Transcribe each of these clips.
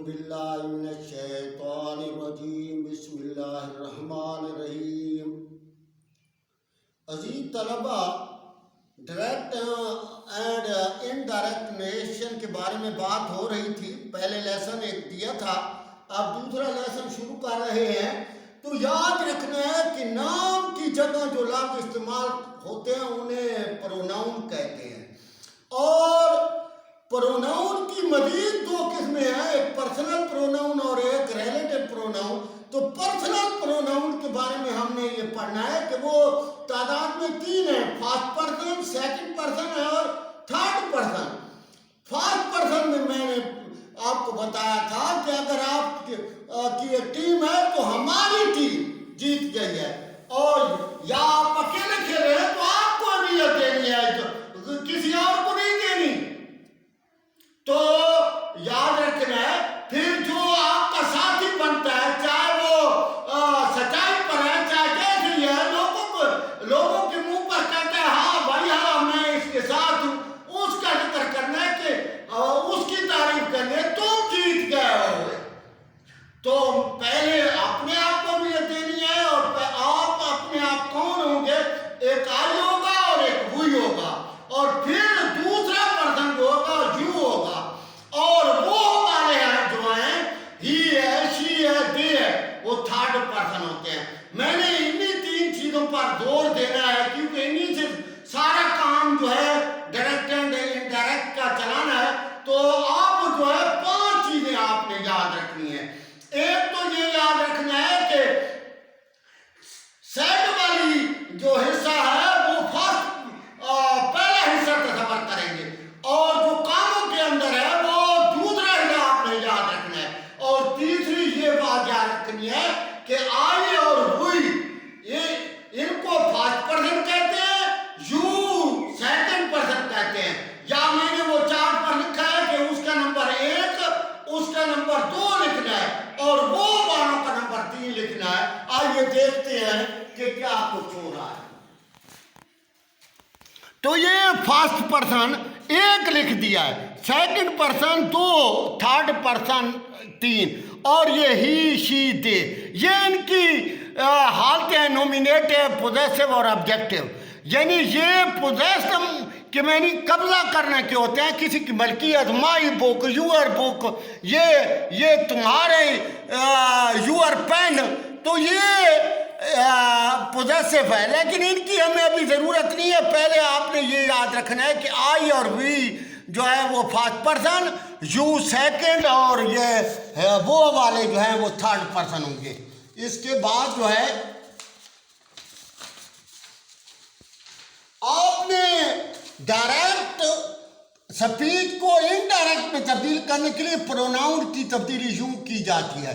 باللہ من الشیطان الرجیم بسم اللہ الرحمن الرحیم۔ عزیز طلبہ، ڈائریکٹ اینڈ انڈائریکٹ نریشن کے بارے میں بات ہو رہی تھی۔ پہلے لیسن ایک دیا تھا، اب دوسرا لیسن شروع کر رہے ہیں۔ تو یاد رکھنا ہے کہ نام کی جگہ جو لفظ استعمال ہوتے ہیں انہیں پروناؤن کہتے ہیں، اور پروناؤن کی مزید دو قسمیں ہیں، ایک پرسنل پروناؤن اور ایک ریلیٹو پروناؤن۔ تو پرسنل پروناؤن کے بارے میں ہم نے یہ پڑھنا ہے کہ وہ تعداد میں تین ہیں، فرسٹ پرسن، سیکنڈ پرسن اور تھرڈ پرسن۔ فرسٹ پرسن میں نے آپ کو بتایا تھا کہ اگر آپ کی ایک ٹیم ہے تو ہماری ٹیم جیت گئی ہے، اور یا آپ اکیلے کھیل رہے ہیں تو آپ کو اہمیت دینی ہے، کسی اور کو نہیں دینی۔ تو یاد رکھنا ہے، پھر جو آپ کا ساتھی بنتا ہے، چاہے وہ سچائی پر ہے چاہے کیسی ہے، لوگوں کے منہ پر کہتا ہے ہاں بھائی ہاں میں اس کے ساتھ ہوں، اس کا ذکر کرنا ہے کہ اس کی تعریف کرنی ہے، تم جیت گئے ہو۔ تو پہلے اپنے آپ کو بھی یہ دینی ہے، اور آپ اپنے آپ کون ہوں گے، ایک آئی ہوگا اور ایک وہی ہوگا، اور پھر دوسرا پرسن جو ہوگا یو ہوگا، اور وہ والے ہیں جو ہیں ہی ہے، شی ہے، دے ہے، وہ تھرڈ پرسن ہوتے ہیں۔ میں نے انہی تین چیزوں پر زور دینا ہے کیونکہ انہی سے سارا کام جو ہے ڈائریکٹ اینڈ انڈائریکٹ کا چلانا ہے۔ تو آپ جو ہے 5 چیزیں آپ نے یاد رکھنی ہیں۔ ایک تو یہ یاد رکھنا ہے کہ سیڈ والی جو حصہ ہے وہ فرسٹ پہلا حصہ تصور کریں گے، اور جو کاموں کے اندر ہے وہ دوسرا حصہ آپ نے یاد رکھنا ہے، اور تیسری یہ بات یاد رکھنی ہے کہ آئی اور ہوئی ان کو فرسٹ پرسن کہتے ہیں، یو سیکنڈ پرسن کہتے ہیں، یا میں نے وہ چارٹ پر لکھا ہے کہ اس کا نمبر 1 اس کا نمبر 2 لکھنا ہے، اور وہ والوں کا نمبر 3 لکھنا ہے۔ آئیے دیکھتے ہیں کہ کیا کچھ ہو رہا ہے۔ تو یہ فرسٹ پرسن 1 لکھ دیا ہے، سیکنڈ پرسن 2، تھرڈ پرسن 3، اور یہ ہی، شی، دے، یہ ان کی حالتیں ہیں، نومینیٹو، پوزیسو اور آبجیکٹو۔ یعنی یہ پوزیسو کہ میں نے قبضہ کرنے کے ہوتے ہیں کسی کی ملکیت، مائی بک، یور بک، یہ تمہارے، یور پین، تو یہ پوزیسو ہے، لیکن ان کی ہمیں ابھی ضرورت نہیں ہے۔ پہلے آپ نے یہ یاد رکھنا ہے کہ آئی اور وی جو ہے وہ فرسٹ پرسن، یو سیکنڈ، اور یہ وہ والے جو ہیں وہ تھرڈ پرسن ہوں گے۔ اس کے بعد جو ہے آپ نے ڈائریکٹ سپیچ کو انڈائریکٹ میں تبدیل کرنے کے لیے پروناؤن کی تبدیلی یوں کی جاتی ہے۔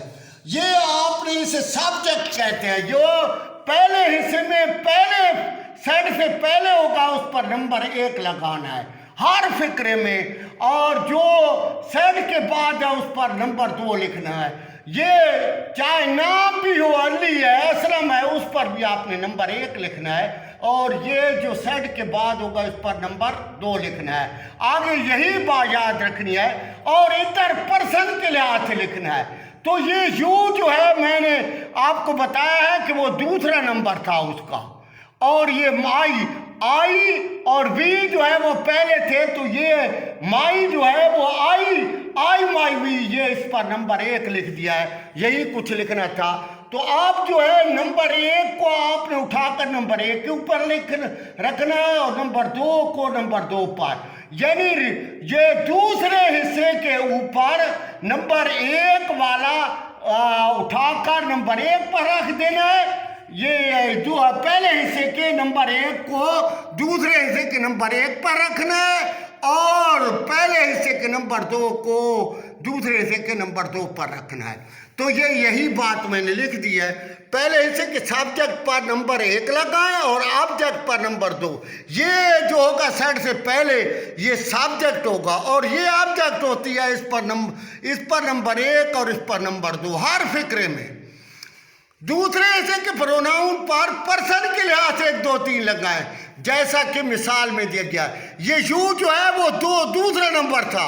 یہ آپ نے اسے سبجیکٹ کہتے ہیں، جو پہلے حصے میں پہلے سیڈ سے پہلے ہوگا اس پر نمبر 1 لگانا ہے ہر فقرے میں، اور جو سیڈ کے بعد ہے اس پر نمبر 2 لکھنا ہے۔ یہ چاہے نام بھی ہو، علی ہے، اسلم ہے، اس پر بھی آپ نے نمبر 1 لکھنا ہے، اور یہ جو سیڈ کے بعد ہوگا اس پر نمبر 2 لکھنا ہے۔ آگے یہی بات یاد رکھنی ہے، اور ادھر پرسن کے لحاظ سے لکھنا ہے۔ تو یہ یو جو ہے میں نے آپ کو بتایا ہے کہ وہ دوسرا نمبر تھا اس کا، اور یہ آئی اور وی جو ہے وہ پہلے تھے، تو یہ مائی جو ہے وہ آئی مائی وی، یہ اس پر نمبر 1 لکھ دیا ہے۔ یہی کچھ لکھنا تھا۔ تو آپ جو ہے نمبر 1 کو آپ نے اٹھا کر نمبر 1 کے اوپر رکھنا ہے، اور نمبر 2 کو نمبر 2 پر، یعنی یہ دوسرے حصے کے اوپر نمبر 1 والا اٹھا کر نمبر 1 پر رکھ دینا ہے۔ یہ پہلے حصے کے نمبر 1 کو دوسرے حصے کے نمبر 1 پر رکھنا ہے، اور پہلے حصے کے نمبر 2 کو دوسرے حصے کے نمبر 2 پر رکھنا ہے۔ تو یہی بات میں نے لکھ دی ہے۔ پہلے حصے کے سبجیکٹ پر نمبر 1 لگائیں اور آبجیکٹ پر نمبر 2۔ یہ جو ہوگا سیڈ سے پہلے یہ سبجیکٹ ہوگا، اور یہ آبجیکٹ ہوتی ہے، اس پر نمبر 1 اور اس پر نمبر 2 ہر فقرے میں۔ دوسرے حصے کے پروناؤن پر پرسن کے لحاظ سے 1 2 3 لگائیں، جیسا کہ مثال میں دیا گیا۔ یہ یو جو ہے وہ دوسرا نمبر تھا،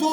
2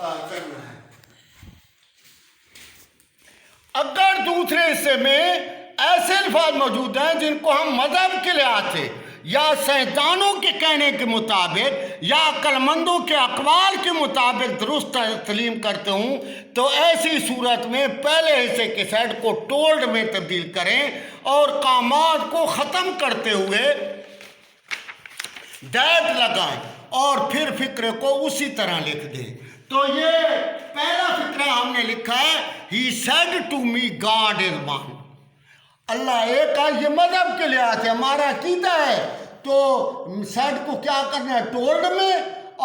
کرنا ہے۔ اگر دوسرے حصے میں ایسے الفاظ موجود ہیں جن کو ہم مذہب کے لحاظ سے یا سائنسدانوں کے کہنے کے مطابق یا عقل مندوں کے اقوال کے مطابق درست تسلیم کرتے ہوں تو ایسی صورت میں پہلے حصے کے سیٹ کو ٹولڈ میں تبدیل کریں اور قامات کو ختم کرتے ہوئے دیٹ لگائیں اور پھر فقرے کو اسی طرح لکھ دیں۔ تو یہ پہلا فقرہ ہم نے لکھا ہے He said to me God is one۔ اللہ ایک ہے، یہ مذہب کے لحاظ سے ہمارا عقیدہ ہے۔ تو سیڈ کو کیا کرنا ہے ٹولڈ میں،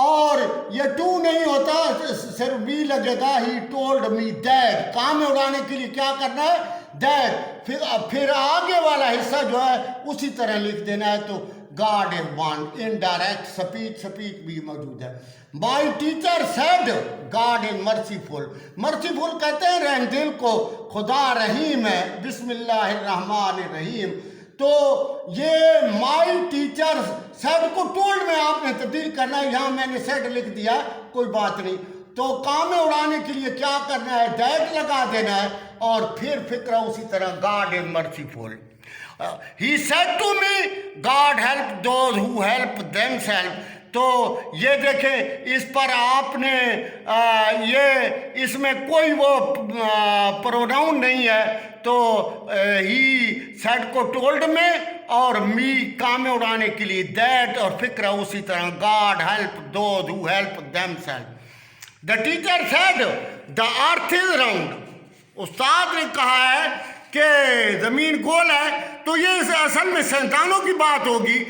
اور یہ ٹو نہیں ہوتا، صرف بی لگے گا He told me that۔ کام میں اڑانے کے لیے کیا کرنا ہے that، پھر آگے والا حصہ جو ہے اسی طرح لکھ دینا ہے۔ تو God is one، indirect speech بھی موجود ہے۔ My teacher said God is merciful۔ merciful کہتے ہیں رحم دل کو، خدا رحیم ہے، بسم اللہ الرحمن الرحیم۔ تو یہ my teacher said کو ٹولڈ میں آپ نے تبدیل کرنا ہے، یہاں میں نے said لکھ دیا، کوئی بات نہیں۔ تو کام میں اڑانے کے لیے کیا کرنا ہے that لگا دینا ہے اور پھر فقرہ اسی طرح God is merciful۔ He said to me God help those who help themselves۔ تو یہ دیکھیں اس پر آپ نے یہ اس میں کوئی وہ پروناؤن نہیں ہے، تو ہی سیڈ کو ٹولڈ میں اور می کام اڑانے کے لیے دیٹ اور فقرہ اسی طرح God help those who help themselves۔ The teacher said the earth is round۔ استاد نے کہا ہے کہ زمین گول ہے، تو یہ اصل میں سائنسدانوں کی بات ہوگی۔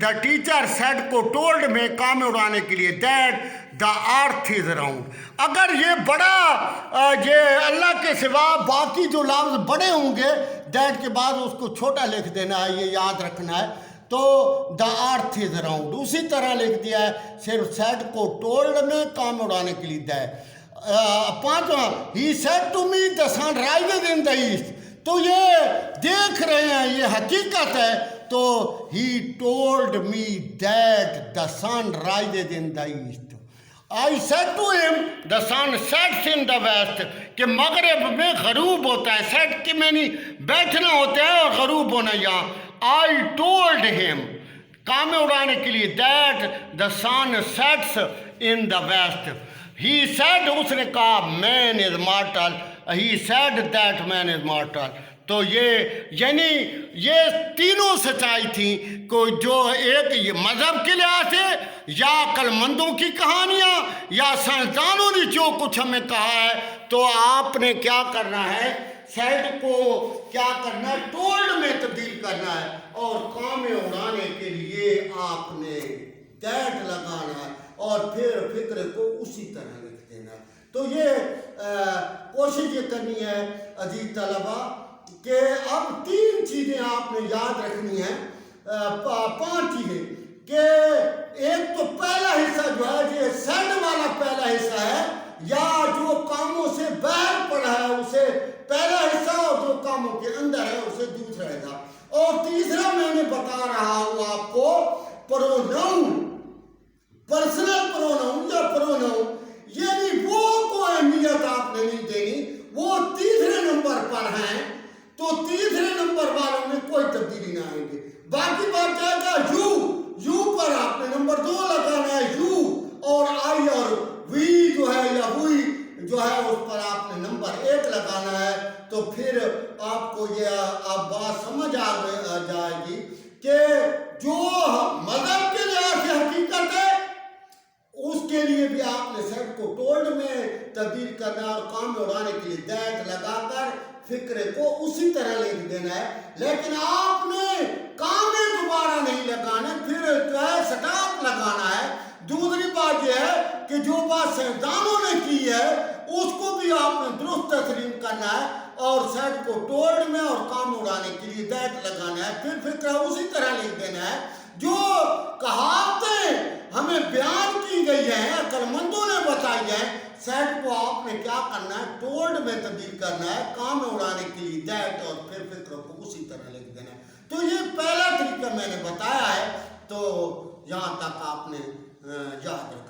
دا ٹیچر سیڈ کو ٹولڈ میں کام اڑانے کے لیے that the earth is round. اگر یہ بڑا یہ اللہ کے سوا باقی جو لفظ بڑے ہوں گے دیٹ کے بعد اس کو چھوٹا لکھ دینا ہے، یہ یاد رکھنا ہے۔ تو دا ارتھ از راؤنڈ اسی طرح لکھ دیا ہے، صرف سیڈ کو ٹولڈ میں کام اڑانے کے لیے دیٹ۔ پانچواں He said to me the sun rises in the east۔ تو یہ دیکھ رہے ہیں، یہ حقیقت ہے۔ تو He told me that the sun rises in the east۔ I said to him the sun sets in the west۔ کہ مغرب میں غروب ہوتا ہے، سیٹ کے میں نہیں بیٹھنا ہوتا ہے اور غروب ہونا یہاں۔ I told him کام میں اڑانے کے لیے that the sun sets in the west۔ He said اس نے کہا man is mortal۔ He said that man is mortal۔ تو یہ یعنی یہ تینوں سچائی تھیں، کوئی جو ایک یہ مذہب کے لحاظ سے یا عقل مندوں کی کہانیاں یا سائنسدانوں نے جو کچھ ہمیں کہا ہے، تو آپ نے کیا کرنا ہے سیڈ کو کیا کرنا ہے ٹولڈ میں تبدیل کرنا ہے اور کام میں اڑانے کے لیے آپ نے دیٹ لگانا ہے اور پھر فکر کو اسی طرح لکھ دینا ہے۔ تو یہ کوشش یہ کرنی ہے عزیز طلبہ کہ اب تین چیزیں آپ نے یاد رکھنی ہیں، 5 چیزیں، کہ ایک تو پہلا حصہ جو ہے یہ سیڈ والا پہلا حصہ ہے، یا جو کاموں سے باہر پڑا ہے اسے پہلا حصہ اور جو کاموں کے اندر ہے اسے دوسرا حصہ۔ اور تیسرا میں نے بتا رہا ہوں آپ کو پروناؤن، پرسنل پروناؤن یا پروناؤن، یعنی وہ کو اہمیت آپ نے نہیں دینی، وہ تیسرے نمبر پر ہیں، تو تیسرے نمبر والوں میں کوئی تبدیلی نہ آئیں گے۔ باقی بات جائے گا یو پر آپ نے نمبر 2 لگانا ہے، یو اور آئی اور وی جو ہے یا ہوئی جو ہے اس پر آپ نے نمبر 1 لگانا ہے۔ تو پھر آپ کو یہ اب بات سمجھ آ جائے گی کہ جو مذہب کے لحاظ سے حقیقت ہے اس کے لیے بھی آپ نے سیٹ کو ٹولڈ میں تبدیل کرنا اور کام میں اڑانے کے لیے دیٹ لگا کر فکرے کو اسی طرح لکھ دینا ہے، لیکن آپ نے کام میں دوبارہ نہیں لگانا، پھر جو ہے سٹاپ لگانا ہے۔ دوسری بات یہ ہے کہ جو بات سائنسدانوں نے کی ہے اس کو بھی آپ نے درست تسلیم کرنا ہے اور سیٹ کو ٹولڈ میں اور کام اڑانے کے لیے دیٹ لگانا ہے، پھر فکرہ اسی طرح لکھ دینا ہے۔ جو کہاوتیں ہمیں بیان کی گئی ہیں، عقل مندوں نے بتائی ہیں، سیٹ کو آپ نے کیا کرنا ہے ٹولڈ میں تبدیل کرنا ہے، کام میں اڑانے کے لیے دیٹ اور پھر فکر کو اسی طرح لکھ دینا ہے۔ تو یہ پہلا طریقہ میں نے بتایا ہے، تو یہاں تک آپ نے یاد رکھا۔